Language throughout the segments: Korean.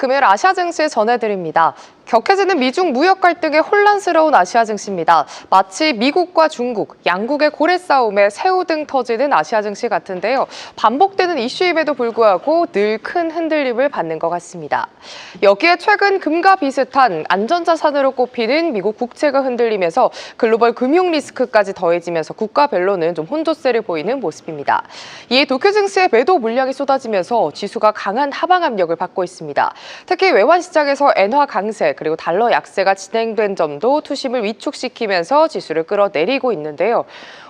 금요일 아시아 증시 전해드립니다. 격해지는 미중 무역 갈등에 혼란스러운 아시아 증시입니다. 마치 미국과 중국, 양국의 고래 싸움에 새우등 터지는 아시아 증시 같은데요. 반복되는 이슈임에도 불구하고 늘 큰 흔들림을 받는 것 같습니다. 여기에 최근 금과 비슷한 안전자산으로 꼽히는 미국 국채가 흔들리면서 글로벌 금융 리스크까지 더해지면서 국가별로는 좀 혼조세를 보이는 모습입니다. 이에 도쿄 증시의 매도 물량이 쏟아지면서 지수가 강한 하방 압력을 받고 있습니다. 특히 외환 시장에서 엔화 강세 그리고 달러 약세가 진행된 점도 투심을 위축시키면서 지수를 끌어내리고 있는데요.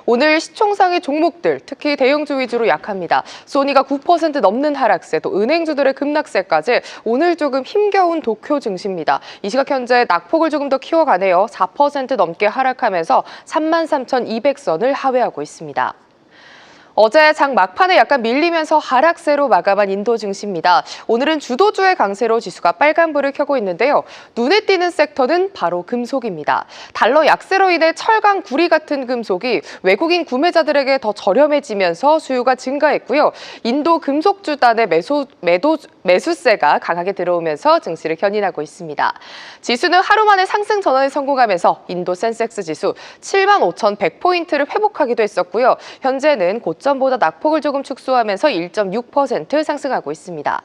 오늘 시총상의 종목들, 특히 대형주 위주로 약합니다. 소니가 9% 넘는 하락세, 또 은행주들의 급락세까지 오늘 조금 힘겨운 도쿄 증시입니다. 이 시각 현재 낙폭을 조금 더 키워가네요. 4% 넘게 하락하면서 33,200선을 하회하고 있습니다. 어제 장 막판에 약간 밀리면서 하락세로 마감한 인도 증시입니다. 오늘은 주도주의 강세로 지수가 빨간불을 켜고 있는데요. 눈에 띄는 sek터는 바로 금속입니다. 달러 약세로 인해 철강, 구리 같은 금속이 외국인 구매자들에게 더 저렴해지면서 수요가 증가했고요. 인도 금속주단의 매수세가 강하게 들어오면서 증시를 견인하고 있습니다. 지수는 하루 만에 상승 전환에 성공하면서 인도 센섹스 지수 75,100포인트를 회복하기도 했었고요. 현재는 고점보다 낙폭을 조금 축소하면서 1.6% 상승하고 있습니다.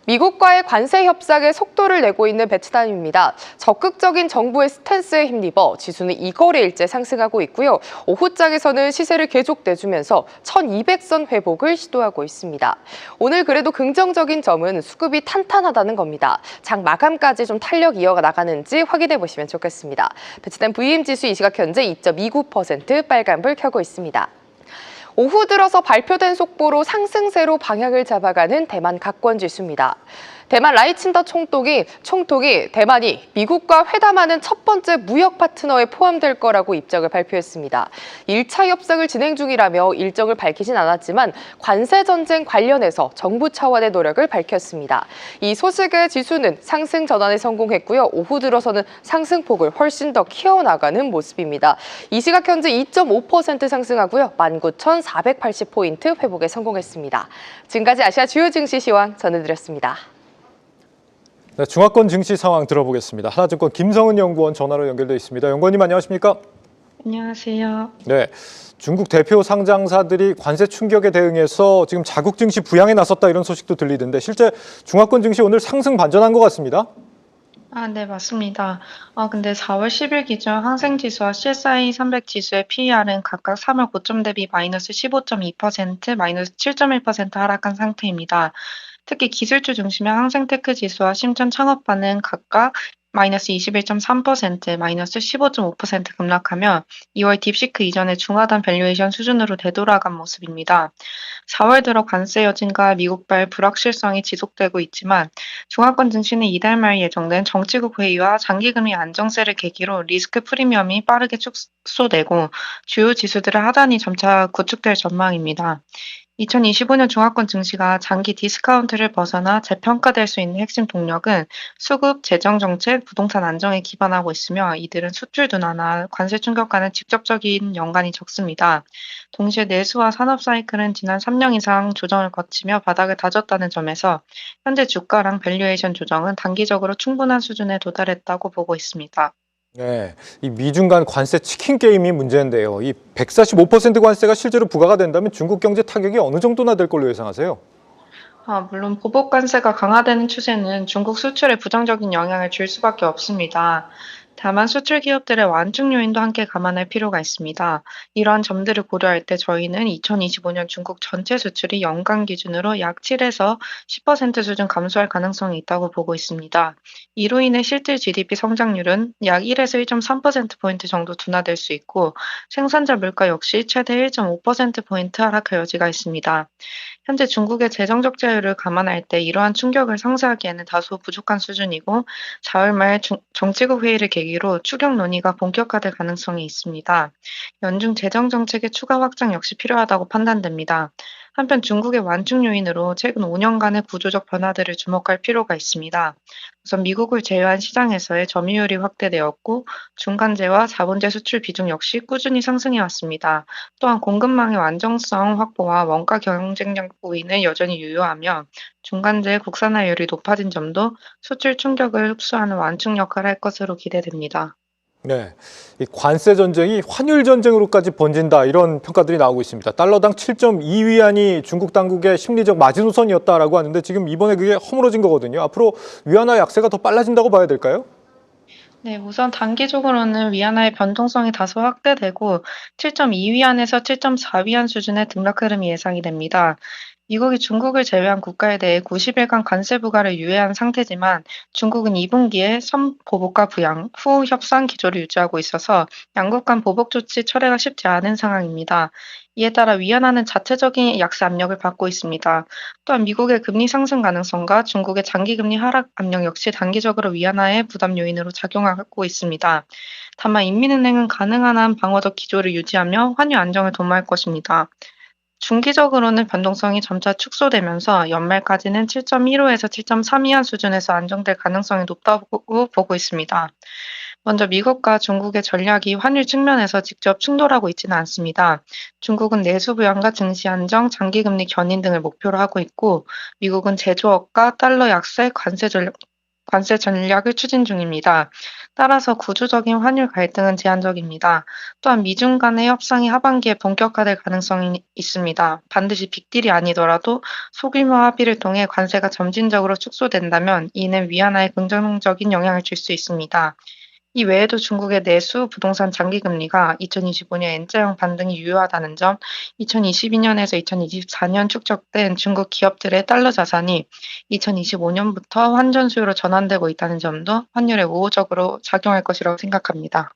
미국과의 관세 협상에 속도를 내고 있는 베트남입니다. 적극적인 정부의 스탠스에 힘입어 지수는 2거래일째 상승하고 있고요. 오후장에서는 시세를 계속 내주면서 1,200선 회복을 시도하고 있습니다. 오늘 그래도 긍정적인 점은 수급이 탄탄하다는 겁니다. 장 마감까지 좀 탄력 이어나가는지 확인해 보시면 좋겠습니다. 베트남 VM 지수 이 시각 현재 2.29% 빨간불 켜고 있습니다. 오후 들어서 발표된 속보로 상승세로 방향을 잡아가는 대만 각권지수입니다. 대만 라이친더 총통이 대만이 미국과 회담하는 첫 번째 무역 파트너에 포함될 거라고 입장을 발표했습니다. 1차 협상을 진행 중이라며 일정을 밝히진 않았지만 관세 전쟁 관련해서 정부 차원의 노력을 밝혔습니다. 이 소식에 지수는 상승 전환에 성공했고요. 오후 들어서는 상승폭을 훨씬 더 키워나가는 모습입니다. 이 시각 현재 2.5% 상승하고요. 19,480포인트 회복에 성공했습니다. 지금까지 아시아 주요 증시 시황 전해드렸습니다. 네, 중화권 증시 상황 들어보겠습니다. 하나증권 김성은 연구원 전화로 연결돼 있습니다. 연구원님 안녕하십니까? 안녕하세요. 네, 중국 대표 상장사들이 관세 충격에 대응해서 지금 자국 증시 부양에 나섰다 이런 소식도 들리던데 실제 중화권 증시 오늘 상승 반전한 것 같습니다. 네, 맞습니다. 근데 4월 10일 기준 항생지수와 CSI 300 지수의 PER은 각각 3월 고점 대비 마이너스 15.2%, 마이너스 7.1% 하락한 상태입니다. 특히 기술주 중심의 항생테크 지수와 심천 창업반은 각각 마이너스 21.3%, 마이너스 15.5% 급락하며 2월 딥시크 이전의 중하단 밸류에이션 수준으로 되돌아간 모습입니다. 4월 들어 관세 여진과 미국발 불확실성이 지속되고 있지만 중화권 증시는 이달 말 예정된 정치국 회의와 장기금리 안정세를 계기로 리스크 프리미엄이 빠르게 축소되고 주요 지수들의 하단이 점차 구축될 전망입니다. 2025년 중화권 증시가 장기 디스카운트를 벗어나 재평가될 수 있는 핵심 동력은 수급, 재정정책, 부동산 안정에 기반하고 있으며 이들은 수출 둔화나 관세 충격과는 직접적인 연관이 적습니다. 동시에 내수와 산업 사이클은 지난 3년 이상 조정을 거치며 바닥을 다졌다는 점에서 현재 주가랑 밸류에이션 조정은 단기적으로 충분한 수준에 도달했다고 보고 있습니다. 네, 이 미중 간 관세 치킨 게임이 문제인데요. 이 145% 관세가 실제로 부과가 된다면 중국 경제 타격이 어느 정도나 될 걸로 예상하세요? 물론 보복 관세가 강화되는 추세는 중국 수출에 부정적인 영향을 줄 수밖에 없습니다. 다만 수출 기업들의 완충 요인도 함께 감안할 필요가 있습니다. 이러한 점들을 고려할 때 저희는 2025년 중국 전체 수출이 연간 기준으로 약 7에서 10% 수준 감소할 가능성이 있다고 보고 있습니다. 이로 인해 실질 GDP 성장률은 약 1에서 1.3%포인트 정도 둔화될 수 있고 생산자 물가 역시 최대 1.5%포인트 하락할 여지가 있습니다. 현재 중국의 재정적 자유를 감안할 때 이러한 충격을 상쇄하기에는 다소 부족한 수준이고 4월 말 정치국 회의를 계기로 추경 논의가 본격화될 가능성이 있습니다. 연중 재정 정책의 추가 확장 역시 필요하다고 판단됩니다. 한편 중국의 완충 요인으로 최근 5년간의 구조적 변화들을 주목할 필요가 있습니다. 우선 미국을 제외한 시장에서의 점유율이 확대되었고 중간재와 자본재 수출 비중 역시 꾸준히 상승해 왔습니다. 또한 공급망의 안정성 확보와 원가 경쟁력 우위는 여전히 유효하며 중간재 국산화율이 높아진 점도 수출 충격을 흡수하는 완충 역할을 할 것으로 기대됩니다. 네, 이 관세 전쟁이 환율 전쟁으로까지 번진다 이런 평가들이 나오고 있습니다. 달러당 7.2위안이 중국 당국의 심리적 마지노선이었다라고 하는데 지금 이번에 그게 허물어진 거거든요. 앞으로 위안화 약세가 더 빨라진다고 봐야 될까요? 네, 우선 단기적으로는 위안화의 변동성이 다소 확대되고 7.2위안에서 7.4위안 수준의 등락 흐름이 예상이 됩니다. 미국이 중국을 제외한 국가에 대해 90일간 관세 부과를 유예한 상태지만 중국은 2분기에 선보복과 부양, 후 협상 기조를 유지하고 있어서 양국 간 보복 조치 철회가 쉽지 않은 상황입니다. 이에 따라 위안화는 자체적인 약세 압력을 받고 있습니다. 또한 미국의 금리 상승 가능성과 중국의 장기 금리 하락 압력 역시 단기적으로 위안화의 부담 요인으로 작용하고 있습니다. 다만 인민은행은 가능한 한 방어적 기조를 유지하며 환율 안정을 도모할 것입니다. 중기적으로는 변동성이 점차 축소되면서 연말까지는 7.15에서 7.32한 수준에서 안정될 가능성이 높다고 보고 있습니다. 먼저 미국과 중국의 전략이 환율 측면에서 직접 충돌하고 있지는 않습니다. 중국은 내수 부양과 증시 안정, 장기금리 견인 등을 목표로 하고 있고 미국은 제조업과 달러 약세, 관세 전략을 추진 중입니다. 따라서 구조적인 환율 갈등은 제한적입니다. 또한 미중 간의 협상이 하반기에 본격화될 가능성이 있습니다. 반드시 빅딜이 아니더라도 소규모 합의를 통해 관세가 점진적으로 축소된다면 이는 위안화에 긍정적인 영향을 줄 수 있습니다. 이 외에도 중국의 내수 부동산 장기금리가 2025년 N자형 반등이 유효하다는 점, 2022년에서 2024년 축적된 중국 기업들의 달러 자산이 2025년부터 환전 수요로 전환되고 있다는 점도 환율에 우호적으로 작용할 것이라고 생각합니다.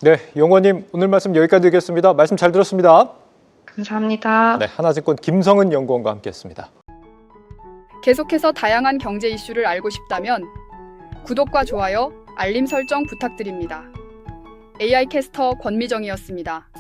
네, 용원님 오늘 말씀 여기까지 드리겠습니다. 말씀 잘 들었습니다. 감사합니다. 네, 하나증권 김성은 연구원과 함께했습니다. 계속해서 다양한 경제 이슈를 알고 싶다면 구독과 좋아요, 알림 설정 부탁드립니다. AI 캐스터 권미정이었습니다.